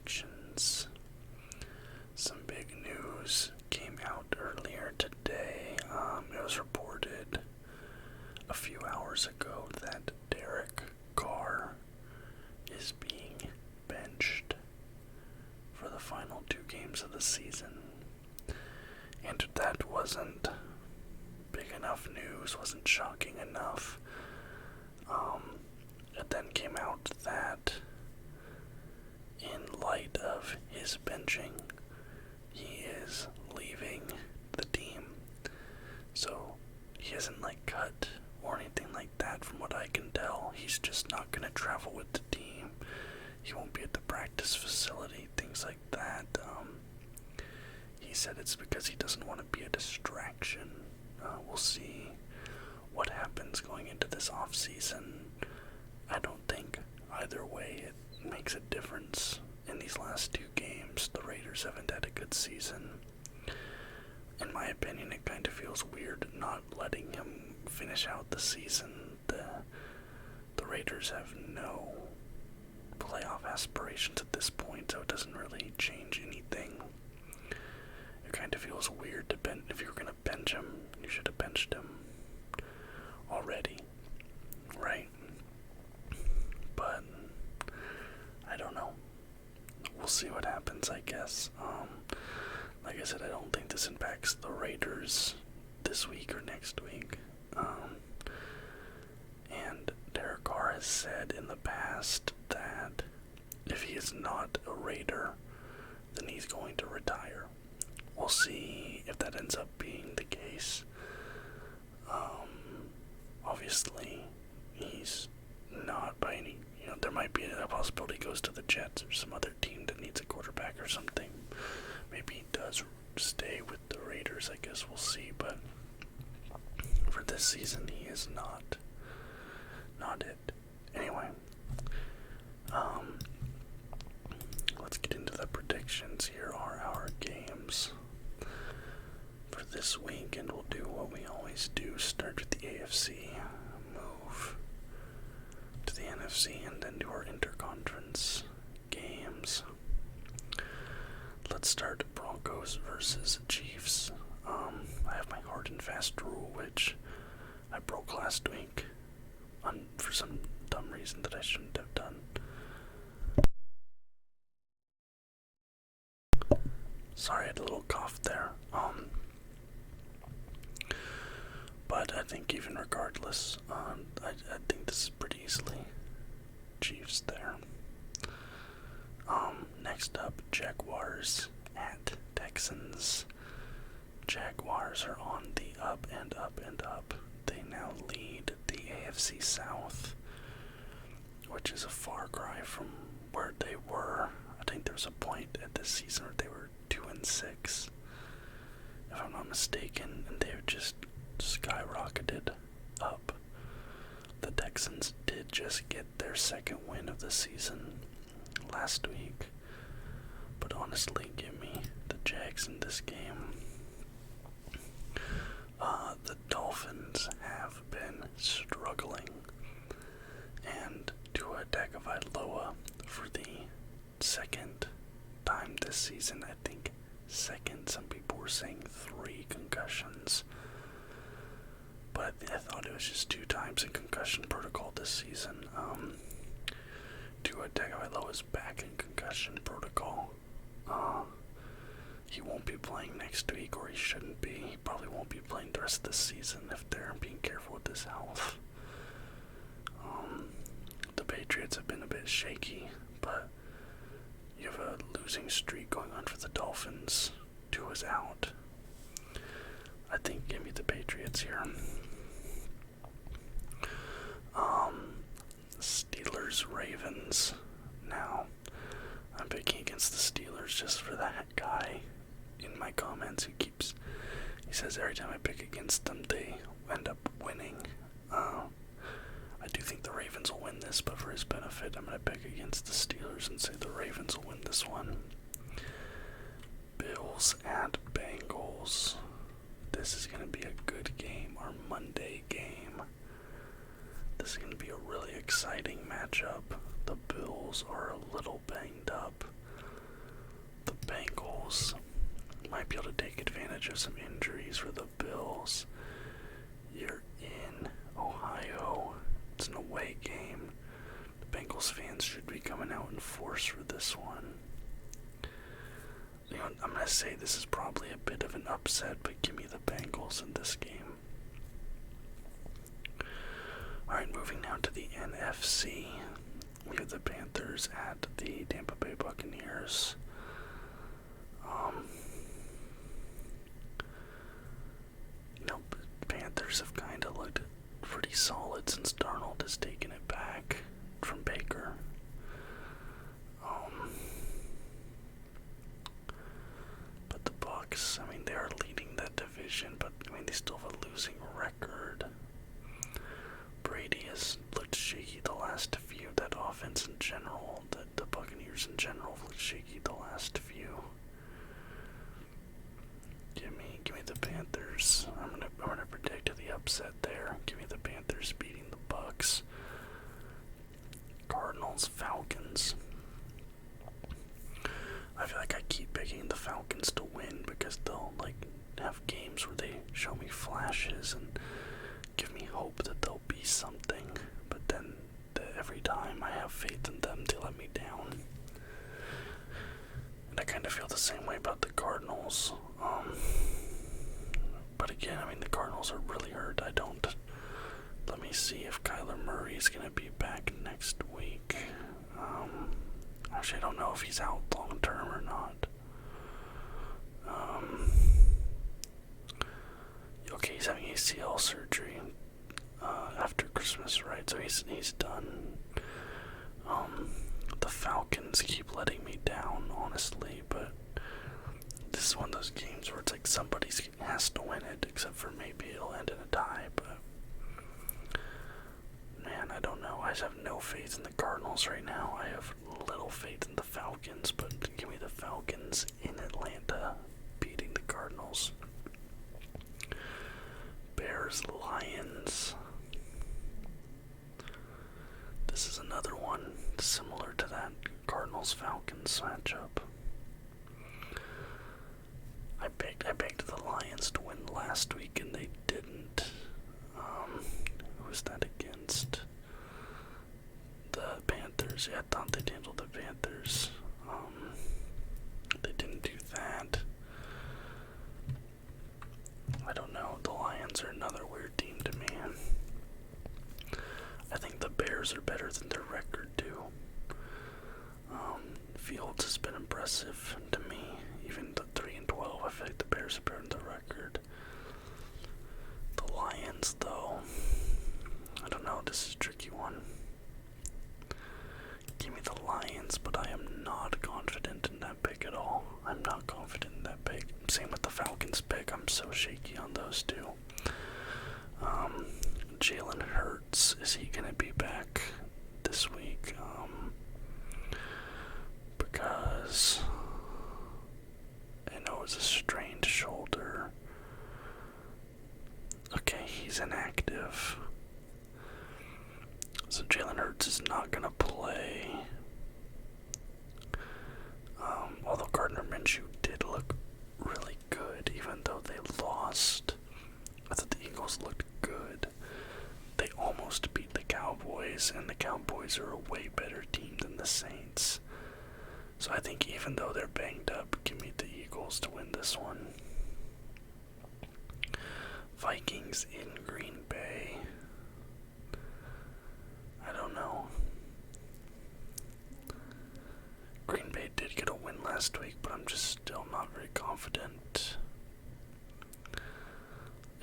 predictions. Some big news came out earlier today. It was reported a few hours ago that Carr is being benched for the final 2 games of the season. And that wasn't big enough news, wasn't shocking enough. It then came out that in light of his benching, he is leaving the team. So he isn't cut or anything like that from what I can tell. He's just not going to travel with the team. He won't be at the practice facility, things like that. He said it's because he doesn't want to be a distraction. We'll see what happens going into this off season. I don't think either way it makes a difference in these last 2 games. The Raiders haven't had a good season. In my opinion, it kind of feels weird not letting him finish out the season. The Raiders have no playoff aspirations at this point, so it doesn't really change anything. It kind of feels weird to bench. If you were going to bench him, you should have benched him already, right? But I don't know. We'll see what happens, I guess. Like I said, I don't think this impacts the Raiders this week or next week. And Derek Carr has said in the past that if he is not a Raider, then he's going to retire. We'll see if that ends up being the case. Obviously, he's not by any, there might be a possibility he goes to the Jets or some other team that needs a quarterback or something. Maybe he does stay with the Raiders, I guess we'll see, but for this season, he is not it. Anyway, let's get into the predictions. Here are our games for this week, and we'll do what we always do. Start with the AFC, move to the NFC, and then do our interconference games. Let's start Broncos versus Chiefs. I have my hard and fast rule, which I broke last week for some dumb reason that I shouldn't have done. Sorry, I had a little cough there. But I think even regardless, I think this is pretty easily Chiefs there. Next up, Jaguars at Texans. Jaguars are on the up and up and up. They now lead the AFC South, which is a far cry from where they were. I think there was a point at this season where they were 2-6, if I'm not mistaken, and they've just skyrocketed up. The Texans did just get their second win of the season last week, but honestly, give me the Jags in this game. The Dolphins have been struggling, and Tua Tagovailoa, for the second time this season, I think second, some people were saying 3 concussions, but I thought it was just 2 times in concussion protocol this season. Tua Tagovailoa is back in concussion protocol. He won't be playing next week, or he shouldn't be. He probably won't be playing the rest of the season if they're being careful with his health. The Patriots have been a bit shaky, but you have a losing streak going on for the Dolphins. Tua's out. I think give me the Patriots here. Steelers, Ravens. Now, I'm picking against the Steelers just for that guy in my comments he says every time I pick against them, they end up winning. I do think the Ravens will win this, but for his benefit, I'm going to pick against the Steelers and say the Ravens will win this one. Bills at Bengals. This is going to be a good game, our Monday game. This is going to be a really exciting matchup. The Bills are a little banged up. I'm going to say this is probably a bit of an upset, but give me the Bengals in this game. Alright, moving now to the NFC. We have the Panthers at the Tampa Bay Buccaneers. Panthers have kind of looked pretty solid since Darnold has taken it back from Baker. But the Bucs, they are leading that division, but they still have a losing record. Brady has looked shaky the last few. That offense in general, the Buccaneers in general have looked shaky the last few. Give me the Panthers. I'm gonna predict the upset there. Give me the Panthers beating the Bucs. Cardinals, Falcons. I feel like I keep picking the Falcons to win because they'll have games where they show me flashes and give me hope that they'll be something, but then every time I have faith in them, they let me down. And I kind of feel the same way about the Cardinals. But again, the Cardinals are really hurt. Let me see if Kyler Murray is going to be back next week. Actually, I don't know if he's out long term or not. Okay, he's having ACL surgery after Christmas, right? So he's done. The Falcons keep letting me down, honestly, but this is one of those games where it's like somebody has to win it, except for maybe it'll end in a tie, but man, I don't know. I just have no faith in the Cardinals right now. I have little faith in the Falcons, but give me the Falcons in Atlanta beating the Cardinals. Bears, Lions. This is another one similar to that Cardinals-Falcons matchup. I begged the Lions to win last week and they didn't. Who was that against? The Panthers. Yeah, I thought they'd handle the Panthers. They didn't do that. I don't know. The Lions are another weird team to me. I think the Bears are better than their record too. Fields has been impressive to me. Even the 3-12, I feel like the Bears are better than the record. The Lions, though, I don't know. This is a tricky one. Give me the Lions, but I am not confident in that pick at all. I'm not confident in that pick. Same with the Falcons pick. I'm so shaky on those two. Jalen Hurts, is he going to be back this week? Because I know it's a strained shoulder. Okay, he's inactive. So Jalen Hurts is not going to play. Although Gardner Minshew did look really good, even though they lost. I thought the Eagles looked good. They almost beat the Cowboys, and the Cowboys are a way better team than the Saints. So I think even though they're banged up, give me the Eagles to win this one. Vikings in Green Bay. I don't know. Green Bay did get a win last week, but I'm just still not very confident.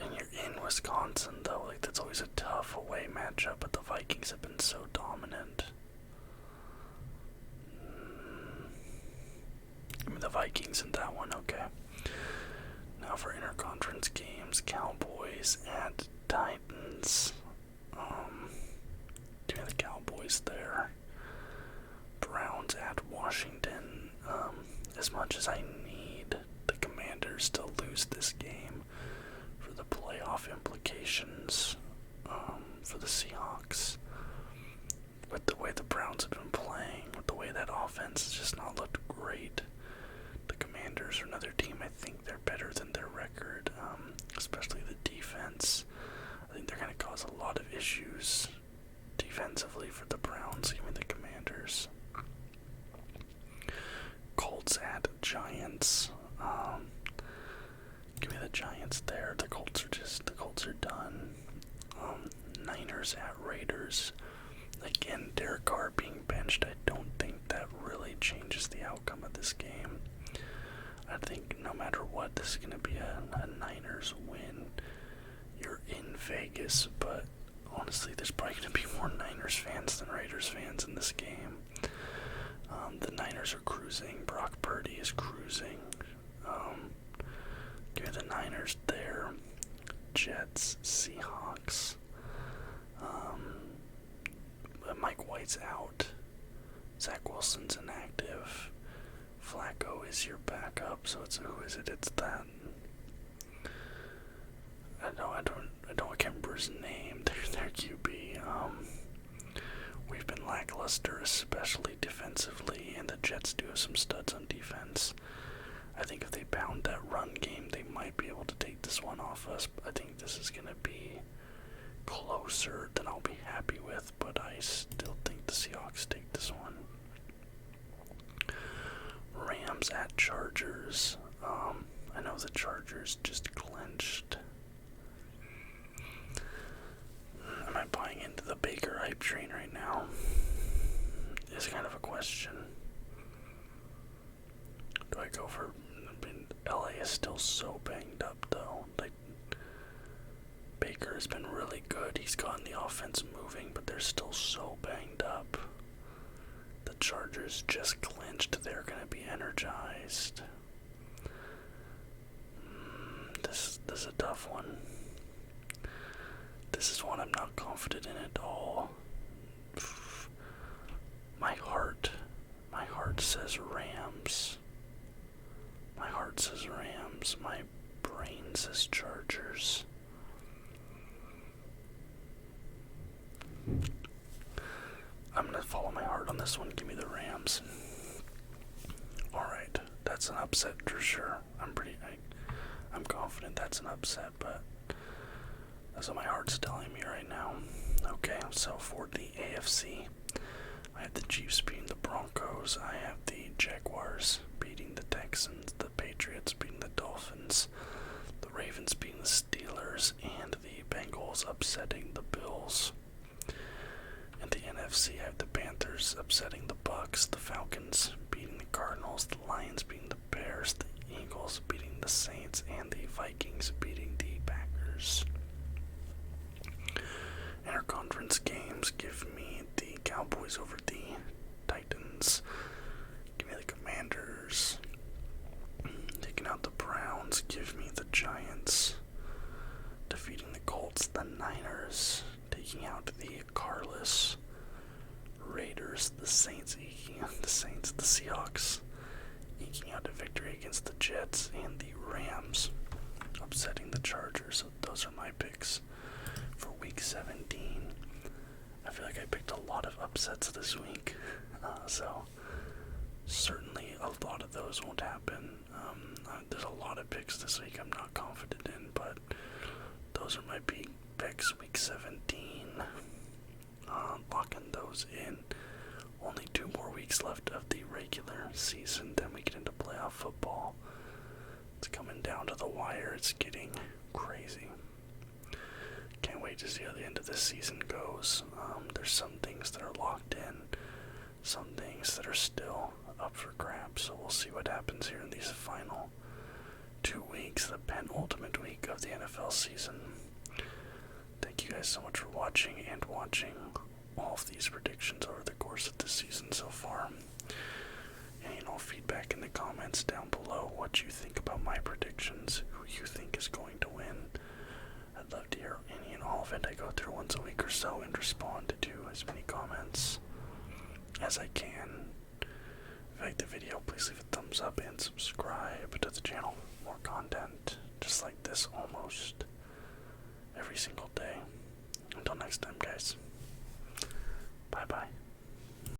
And you're in Wisconsin, though. That's always a tough away matchup, but the Vikings have been so dominant. Give me the Vikings in that one, okay. Now for interconference games, Cowboys at Titans. Give me the Cowboys there. Browns at Washington. As much as I need the Commanders to lose this game for the playoff implications for the Seahawks, with the way the Browns have been playing, with the way that offense has just not looked great, the Commanders are another team. I think they're better than their record, especially the defense. I think they're going to cause a lot of issues defensively for the Browns. Give me the Commanders. Colts at Giants. Give me the Giants there. The Colts are done. Niners at Raiders. Again, Derek Carr being benched, I don't think that really changes the outcome of this game. I think no matter what, this is going to be a Niners win. You're in Vegas, but honestly, there's probably going to be more Niners fans than Raiders fans in this game. The Niners are cruising. Brock Purdy is cruising. Give me the Niners there. Jets, Seahawks. Mike White's out. Zach Wilson's inactive. Flacco is your backup, so who is it? It's that. I can't remember his name. Their QB. We've been lackluster, especially defensively, and the Jets do have some studs on defense. I think if they pound that run game, they might be able to take this one off us. I think this is going to be closer than I'll be happy with, but I still think the Seahawks take this one. Rams at Chargers. I know the Chargers just clinched. Am I buying into the Baker hype train right now? Is kind of a question. Do I go for... LA is still so banged up, though. Like, Baker has been really good. He's gotten the offense moving, but they're still so banged up. The Chargers just clinched. They're going to be energized. This is a tough one. This is one I'm not confident in at all. My heart says Rams. My heart says Rams. My brain says Chargers. I'm going to follow my heart on this one. Give me the Rams. Alright, that's an upset for sure. I'm confident that's an upset, but that's what my heart's telling me right now. Okay, so for the AFC, I have the Chiefs beating the Broncos. I have the Jaguars beating the Texans, the Patriots beating the Dolphins, the Ravens beating the Steelers, and the Bengals upsetting the Bills. In the NFC, I have the Panthers upsetting the Bucks, the Falcons beating the Cardinals, the Lions beating the Bears, the Eagles beating the Saints, and the Vikings beating the Packers. Interconference games, give me the Cowboys over the Titans. Give me the Commanders. Taking out the Browns, give me the Giants. Defeating the Colts, the Niners. Taking out the Carless Raiders, the Saints, the Seahawks. Eking out a victory against the Jets and the Rams. Upsetting the Chargers. So those are my picks for week 17. I feel like I picked a lot of upsets this week, so certainly a lot of those won't happen. There's a lot of picks this week I'm not confident in, but those are my big picks week 17. Locking those in. Only 2 more weeks left of the regular season, then we get into playoff football. It's coming down to the wire. It's getting crazy. Can't wait to see how the end of this season goes. There's some things that are locked in, some things that are still up for grabs, so we'll see what happens here in these final 2 weeks, the penultimate week of the NFL season. Thank you guys so much for watching all of these predictions over the course of this season so far. Any and all feedback in the comments down below, what you think about my predictions, who you think is going to win. I'd love to hear any and all of it. I go through once a week or so and respond to as many comments as I can. If you like the video, please leave a thumbs up and subscribe to the channel. More content just like this almost every single day. Until next time, guys. Bye-bye.